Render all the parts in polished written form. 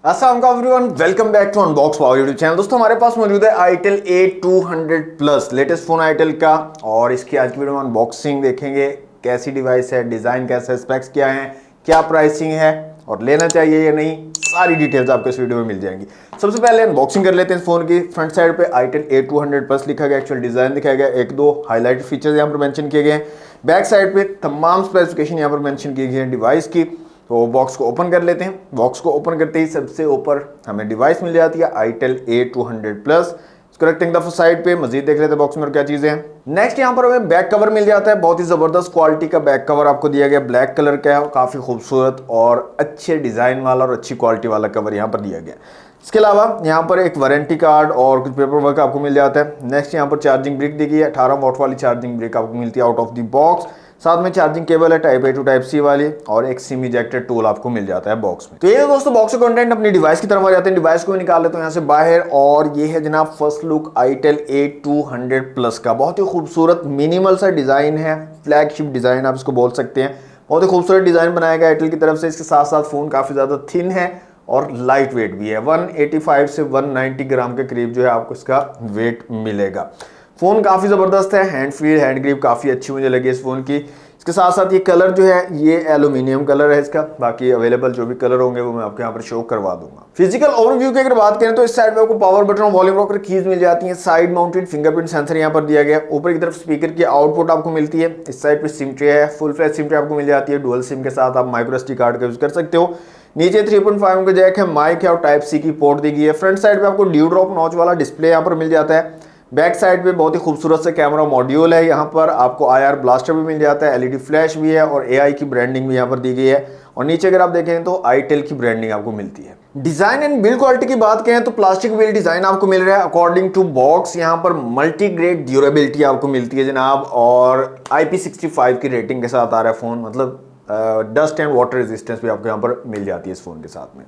अस्सलाम everyone, welcome back to unbox power YouTube channel. दोस्तों हमारे पास मौजूद है itel A200 plus, latest phone itel का। और इसकी आज की वीडियो में अनबॉक्सिंग देखेंगे, कैसी डिवाइस है, डिजाइन कैसा है, स्पेक्स क्या है, क्या प्राइसिंग है और लेना चाहिए या नहीं, सारी डिटेल्स आपको इस वीडियो में मिल जाएंगी। सबसे पहले अनबॉक्सिंग कर लेते हैं इस फोन की। फ्रंट साइड पे आईटेल A200 प्लस लिखा गया, एक्चुअल डिजाइन दिखाया गया, एक दो हाईलाइट फीचर्स यहाँ पर मेंशन किए गए हैं। बैक साइड पे तमाम स्पेसिफिकेशन यहाँ पर मेंशन की गई है डिवाइस की। तो बॉक्स को ओपन कर लेते हैं। बॉक्स को ओपन करते ही सबसे ऊपर हमें डिवाइस मिल जाती है आईटेल A200 प्लस। इसको रखते हैं दफा साइड पे, मजीद देख लेते हैं बॉक्स में और क्या चीजें हैं। नेक्स्ट यहाँ पर हमें बैक कवर मिल जाता है, बहुत ही जबरदस्त क्वालिटी का बैक कवर आपको दिया गया, ब्लैक कलर का है, काफी खूबसूरत और अच्छे डिजाइन वाला और अच्छी क्वालिटी वाला कवर यहाँ पर दिया गया। इसके अलावा यहाँ पर एक वारंटी कार्ड और कुछ पेपर वर्क आपको मिल जाता है। नेक्स्ट यहाँ पर चार्जिंग ब्रिक दी गई है, 18 वॉट वाली चार्जिंग ब्रिक आपको मिलती है आउट ऑफ द बॉक्स। साथ में चार्जिंग केबल है type A to type C वाली, और एक सिम इजेक्टर टूल आपको मिल जाता है बॉक्स में। तो ये दोस्तों बॉक्स का कंटेंट। अपनी डिवाइस की तरफ आ जाते हैं, डिवाइस को निकाल लेते हैं यहाँ से बाहर। और ये है जनाब first look itel A200 plus का। बहुत ही खूबसूरत मिनिमल सा डिजाइन है, फ्लैगशिप डिजाइन आप इसको बोल सकते हैं। बहुत ही खूबसूरत डिजाइन बनाया गया आईटेल की तरफ से। इसके साथ साथ फोन काफी ज्यादा थिन है और लाइट वेट भी है। 185 से 190 ग्राम के करीब जो है आपको इसका वेट मिलेगा। फोन काफी जबरदस्त है, हैंड फील हैंड ग्रिप काफी अच्छी मुझे लगी इस फोन की। इसके साथ साथ ये कलर जो है ये एल्यूमिनियम कलर है इसका। बाकी अवेलेबल जो भी कलर होंगे वो मैं आपको यहाँ पर शो करवा दूंगा। फिजिकल ओवरव्यू की अगर बात करें तो इस साइड में आपको पावर बटन और वॉल्यूम रॉकर कीज मिल जाती हैं। साइड माउंटेड फिंगरप्रिंट सेंसर यहाँ पर दिया गया। ऊपर की तरफ स्पीकर की आउटपुट आपको मिलती है। इस साइड पे सिम ट्रे है, फुल फ्लैश सिम ट्रे आपको मिल जाती है। डुअल सिम के साथ आप माइक्रो SD कार्ड का यूज कर सकते हो। नीचे 3.5 का जैक है, माइक है और टाइप C की पोर्ट दी गई है। फ्रंट साइड पे आपको ड्यू ड्रॉप नॉच वाला डिस्प्ले यहाँ पर मिल जाता है। बैक साइड पे बहुत ही खूबसूरत से कैमरा मॉड्यूल है। यहाँ पर आपको IR ब्लास्टर भी मिल जाता है, LED फ्लैश भी है और AI की ब्रांडिंग भी यहाँ पर दी गई है। और नीचे अगर आप देखें तो आईटेल की ब्रांडिंग आपको मिलती है। डिजाइन एंड बिल्ड क्वालिटी की बात करें तो प्लास्टिक बिल्ड डिजाइन आपको मिल रहा है अकॉर्डिंग टू बॉक्स। यहाँ पर मल्टी ग्रेड ड्यूरेबिलिटी आपको मिलती है जनाब, और IP65 की रेटिंग के साथ आ रहा है फोन। मतलब डस्ट एंड वाटर रेजिस्टेंस भी आपको यहाँ पर मिल जाती है इस फोन के साथ में।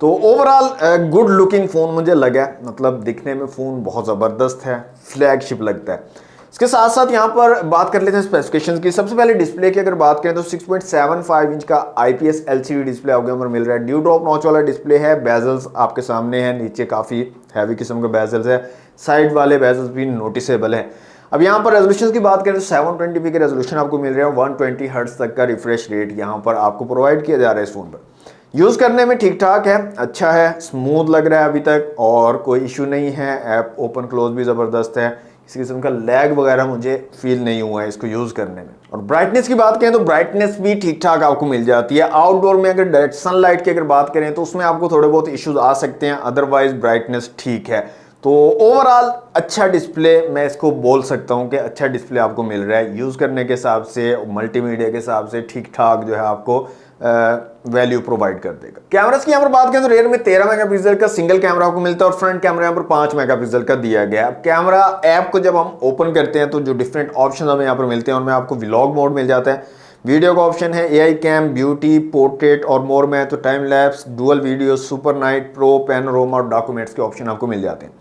तो ओवरऑल गुड लुकिंग फोन मुझे लगा, मतलब दिखने में फोन बहुत ज़बरदस्त है, फ्लैगशिप लगता है। इसके साथ साथ यहाँ पर बात कर लेते हैं स्पेसिफिकेशंस की। सबसे पहले डिस्प्ले की अगर बात करें तो 6.75 इंच का IPS LCD डिस्प्ले आपको यहाँ पर मिल रहा है। ड्यू ड्रॉप नॉच वाला डिस्प्ले है, बेजल्स आपके सामने हैं, नीचे काफ़ी हैवी किस्म का बेजल्स है, साइड वाले बेजल्स भी नोटिसेबल है। अब यहाँ पर रेजोल्यूशन की बात करें तो 720p के रेजोल्यूशन आपको मिल रहा है। 120 हर्ट्ज तक का रिफ्रेश रेट यहाँ पर आपको प्रोवाइड किया जा रहा है इस फोन पर। यूज करने में ठीक ठाक है, अच्छा है, स्मूथ लग रहा है अभी तक और कोई इशू नहीं है। ऐप ओपन क्लोज भी जबरदस्त है, किसी किस्म का लैग वगैरह मुझे फील नहीं हुआ है इसको यूज करने में। और ब्राइटनेस की बात करें तो ब्राइटनेस भी ठीक ठाक आपको मिल जाती है। आउटडोर में अगर डायरेक्ट सनलाइट की अगर बात करें तो उसमें आपको थोड़े बहुत इश्यूज आ सकते हैं, अदरवाइज ब्राइटनेस ठीक है। तो ओवरऑल अच्छा डिस्प्ले, मैं इसको बोल सकता हूं कि अच्छा डिस्प्ले आपको मिल रहा है यूज करने के हिसाब से, मल्टीमीडिया के हिसाब से ठीक ठाक जो है आपको वैल्यू प्रोवाइड कर देगा। कैमरास की यहाँ पर बात करें तो रेयर में 13 मेगापिक्सल का सिंगल कैमरा आपको मिलता है और फ्रंट कैमरा यहाँ पर 5 मेगापिक्सल का दिया गया है। कैमरा ऐप को जब हम ओपन करते हैं तो जो डिफरेंट ऑप्शन हमें यहाँ पर मिलते हैं, उनमें आपको व्लॉग मोड मिल जाता है, वीडियो का ऑप्शन है, AI कैम, ब्यूटी, पोर्ट्रेट और मोर में तो time lapse, dual video, super night, pro, panorama और डॉक्यूमेंट्स के ऑप्शन आपको मिल जाते हैं।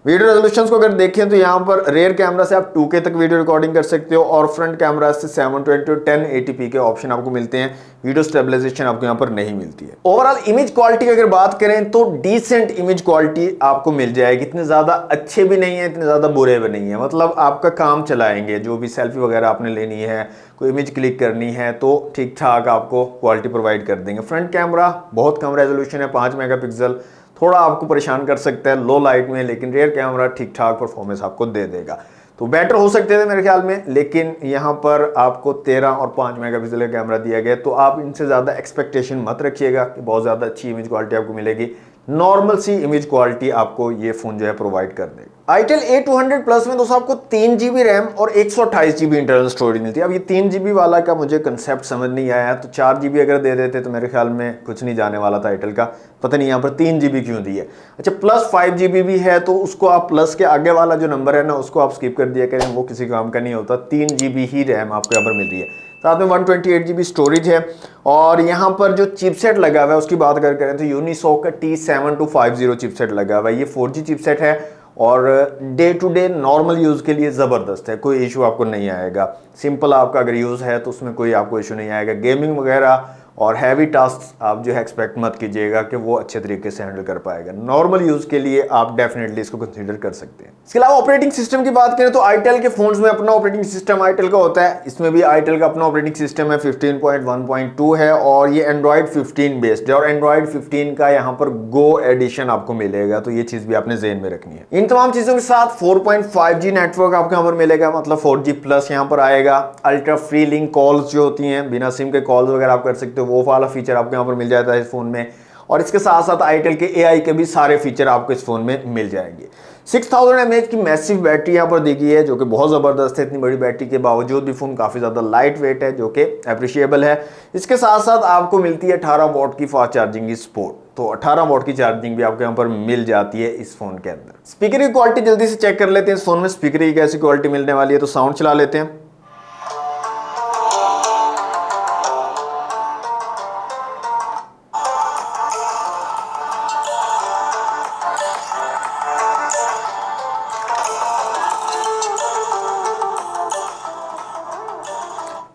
वीडियो रेजोल्यूशन को अगर देखें तो यहाँ पर रेयर कैमरा से आप 2K तक वीडियो रिकॉर्डिंग कर सकते हो और फ्रंट कैमरा से 720 और 1080p के ऑप्शन आपको मिलते हैं। वीडियो स्टेबलाइजेशन आपको यहाँ पर नहीं मिलती है। ओवरऑल इमेज क्वालिटी की अगर बात करें तो डिसेंट इमेज क्वालिटी आपको मिल जाएगी। इतने ज्यादा अच्छे भी नहीं है, इतने ज्यादा बुरे भी नहीं है, मतलब आपका काम चलाएंगे। जो भी सेल्फी वगैरह आपने लेनी है, कोई इमेज क्लिक करनी है तो ठीक ठाक आपको क्वालिटी प्रोवाइड कर देंगे। फ्रंट कैमरा बहुत कम रेजोल्यूशन है, 5 मेगापिक्सल, थोड़ा आपको परेशान कर सकता है लो लाइट में, लेकिन रियर कैमरा ठीक ठाक परफॉर्मेंस आपको दे देगा। तो बेटर हो सकते थे मेरे ख्याल में, लेकिन यहाँ पर आपको 13 और 5 मेगापिक्सल का कैमरा दिया गया, तो आप इनसे ज़्यादा एक्सपेक्टेशन मत रखिएगा कि बहुत ज़्यादा अच्छी इमेज क्वालिटी आपको मिलेगी। नॉर्मल सी इमेज क्वालिटी आपको ये फोन जो है प्रोवाइड कर देगा। आईटेल A200 प्लस में दोस्तों आपको 3GB रैम और 128GB इंटरनल स्टोरेज मिलती है। अब ये 3GB वाला का मुझे कंसेप्ट समझ नहीं आया, तो 4GB अगर दे देते तो मेरे ख्याल में कुछ नहीं जाने वाला था आईटेल का। पता नहीं यहाँ पर 3GB क्यों दी है। अच्छा, प्लस 5GB भी है तो उसको आप प्लस के आगे वाला जो नंबर है ना उसको आप स्किप कर दिया करें, वो किसी काम का नहीं होता। 3GB ही रैम आपको यहाँ पर मिल रही है, साथ में 128GB स्टोरेज है। और यहाँ पर जो चिपसेट लगा हुआ है उसकी बात करें तो यूनिसॉक का T7250 चिपसेट लगा हुआ है। ये 4G चिपसेट है और day to day normal use के लिए ज़बरदस्त है, कोई इशू आपको नहीं आएगा। सिंपल आपका अगर यूज़ है तो उसमें कोई आपको इशू नहीं आएगा। गेमिंग वगैरह और हैवी टास्क आप जो है एक्सपेक्ट मत कीजिएगा कि वो अच्छे तरीके से हैंडल कर पाएगा। नॉर्मल यूज के लिए आप डेफिनेटली इसको कंसीडर कर सकते हैं। इसके अलावा ऑपरेटिंग सिस्टम की बात करें तो आईटेल के फोन्स में अपना ऑपरेटिंग सिस्टम आईटेल का होता है। इसमें भी आईटेल का अपना ऑपरेटिंग सिस्टम है, 15.1.2 है और ये एंड्रॉइड 15 बेस्ड है और एंड्रॉइड 15 का यहाँ पर गो एडिशन आपको मिलेगा, तो ये चीज भी आपने ज़हन में रखनी है। इन तमाम चीजों के साथ 4.5G नेटवर्क आपको यहाँ पर मिलेगा, मतलब 4G प्लस यहाँ पर आएगा। अल्ट्रा फ्री लिंक कॉल्स जो होती हैं, बिना सिम के कॉल्स वगैरह आप कर सकते हो, वो वाला फीचर आपको यहाँ पर मिल जाता है इस फोन में। और इसके साथ साथ आईटेल के AI के भी सारे फीचर आपको इस फोन में मिल जाएंगे। 6000 mAh की मैसिव बैटरी यहाँ पर दी गई है, जो कि बहुत ज़बरदस्त है। इतनी बड़ी बैटरी के बावजूद भी फ़ोन काफ़ी ज़्यादा लाइट वेट है, जो कि अप्रिशिएबल है। इसके साथ साथ आपको मिलती है 18 वॉट की फास्ट चार्जिंग की सपोर्ट, तो 18 वॉट की चार्जिंग भी आपको यहाँ पर मिल जाती है इस फोन के अंदर। स्पीकर की क्वालिटी जल्दी से चेक कर लेते हैं इस फोन में स्पीकर की कैसी क्वालिटी मिलने वाली है, तो साउंड चला लेते हैं।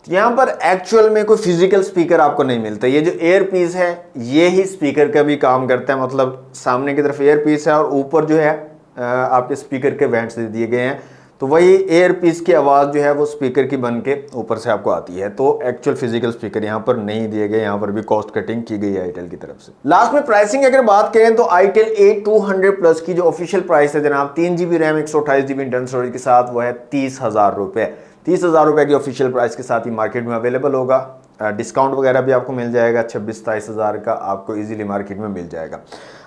यहाँ पर एक्चुअल में कोई फिजिकल स्पीकर आपको नहीं मिलता। ये जो एयर पीस है ये ही स्पीकर का भी काम करता है, मतलब सामने की तरफ एयर पीस है और ऊपर जो है आपके स्पीकर के वेंट्स दे दिए गए हैं, तो वही एयर पीस की आवाज़ जो है वो स्पीकर की बन के ऊपर से आपको आती है। तो एक्चुअल फिजिकल स्पीकर यहाँ पर नहीं दिए गए, यहाँ पर भी कॉस्ट कटिंग की गई है आईटेल की तरफ से। लास्ट में प्राइसिंग अगर बात करें तो आईटेल A200 प्लस की जो ऑफिशियल प्राइस है जनाब 3GB RAM 128GB internal storage के साथ, वो है 30,000 रुपये। 30,000 रुपये की ऑफिशियल प्राइस के साथ ही मार्केट में अवेलेबल होगा। डिस्काउंट वगैरह भी आपको मिल जाएगा, 26-27 हज़ार का आपको इजीली मार्केट में मिल जाएगा।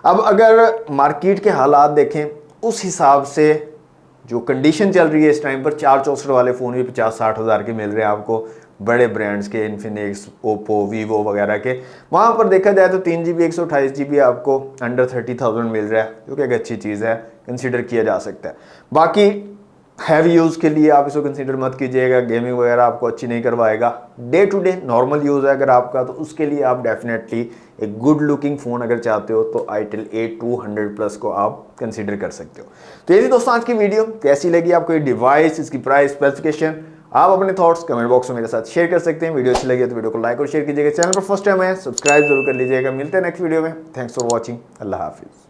अब अगर मार्केट के हालात देखें उस हिसाब से जो कंडीशन चल रही है इस टाइम पर, 464 वाले फ़ोन भी 50-60 हज़ार के मिल रहे हैं आपको, बड़े ब्रांड्स के, इन्फिनिक्स, ओप्पो, वीवो वगैरह के। वहाँ पर देखा जाए तो 3GB 128GB आपको अंडर 30,000 मिल रहा है, जो कि एक अच्छी चीज़ है, कंसीडर किया जा सकता है। बाकी हैवी यूज़ के लिए आप इसको कंसीडर मत कीजिएगा, गेमिंग वगैरह आपको अच्छी नहीं करवाएगा। Day to day normal use है अगर आपका, तो उसके लिए आप डेफिनेटली एक गुड लुकिंग फ़ोन अगर चाहते हो तो आईटेल A200 प्लस को आप कंसीडर कर सकते हो। तो ये थी दोस्तों आज की वीडियो। कैसी लगी आपको ये डिवाइस, इसकी प्राइस, स्पेसिफिकेशन, आप अपने थॉट्स कमेंट बॉक्स में मेरे साथ शेयर कर सकते हैं। वीडियो अच्छी लगी तो वीडियो को लाइक और शेयर कीजिएगा। चैनल पर फर्स्ट टाइम है सब्सक्राइब जरूर कर लीजिएगा। मिलते हैं नेक्स्ट वीडियो में। Thanks for watching. अल्लाह हाफिज़।